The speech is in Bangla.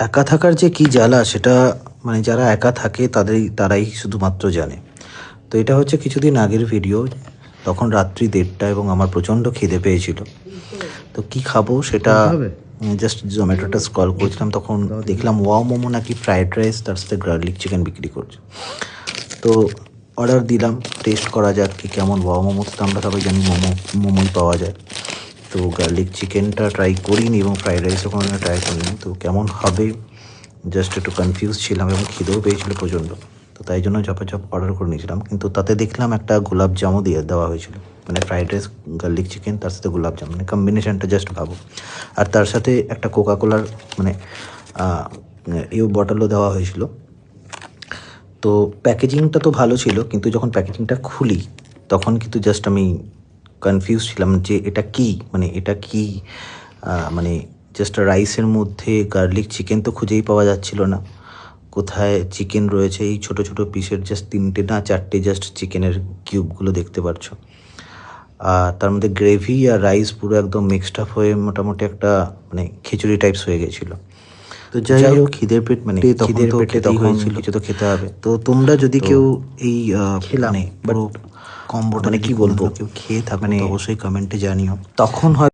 একা থাকার যে কী জ্বালা সেটা মানে যারা একা থাকে তারাই শুধুমাত্র জানে। তো এটা হচ্ছে কিছুদিন আগের ভিডিও, তখন রাত্রি 1:30 এবং আমার প্রচণ্ড খিদে পেয়েছিল। তো কি খাবো সেটা জাস্ট জোম্যাটোটা স্ক্রল করছিলাম, তখন দেখলাম ওয়াও মোমো নাকি ফ্রায়েড রাইস তার সাথে গার্লিক চিকেন বিক্রি করছে। তো অর্ডার দিলাম, টেস্ট করা যাক কি কেমন। ওয়াও মোমোতে তো আমরা সবাই জানি মোমোই পাওয়া যায়। তো গার্লিক চিকেনটা ট্রাই করিনি এবং ফ্রাইড রাইসও কোনো ট্রাই করিনি। তো কেমন হবে জাস্ট একটু কনফিউজ ছিলাম এবং খিদেও পেয়েছিল প্রচণ্ড। তো তাই জন্য ঝপাঝপ অর্ডার করে নিয়েছিলাম, কিন্তু তাতে দেখলাম একটা গোলাপ জামও দেওয়া হয়েছিল। মানে ফ্রাইড রাইস, গার্লিক চিকেন, তার সাথে গোলাপ জাম, মানে কম্বিনেশনটা জাস্ট ভাবো। আর তার সাথে একটা কোকাকোলার মানে বটলও দেওয়া হয়েছিল। তো প্যাকেজিংটা তো ভালো ছিল, কিন্তু যখন প্যাকেজিংটা খুলি তখন কিন্তু জাস্ট আমি কনফিউজ ছিলাম যে এটা কি, মানে এটা কি। মানে জাস্ট রাইসের মধ্যে গার্লিক চিকেন তো খুঁজেই পাওয়া যাচ্ছিল না। কোথায় চিকেন রয়েছে এই ছোটো ছোটো পিসের জাস্ট 3টে না 4টে জাস্ট চিকেনের কিউবগুলো দেখতে পাচ্ছ। আর তার মধ্যে গ্রেভি আর রাইস পুরো একদম মিক্সড আপ হয়ে মোটামুটি একটা মানে খিচুড়ি টাইপস হয়ে গেছিলো। তো যাই হোক, খিদের পেট মানে খিদের পেটে তখন কিছু তো খেতে হবে। তো তোমরা যদি কেউ এই মানে পুরো কম্বোটা মানে কি বলবো কেউ খেয়ে থাকো, মানে অবশ্যই কমেন্টে জানিও। তখন হয়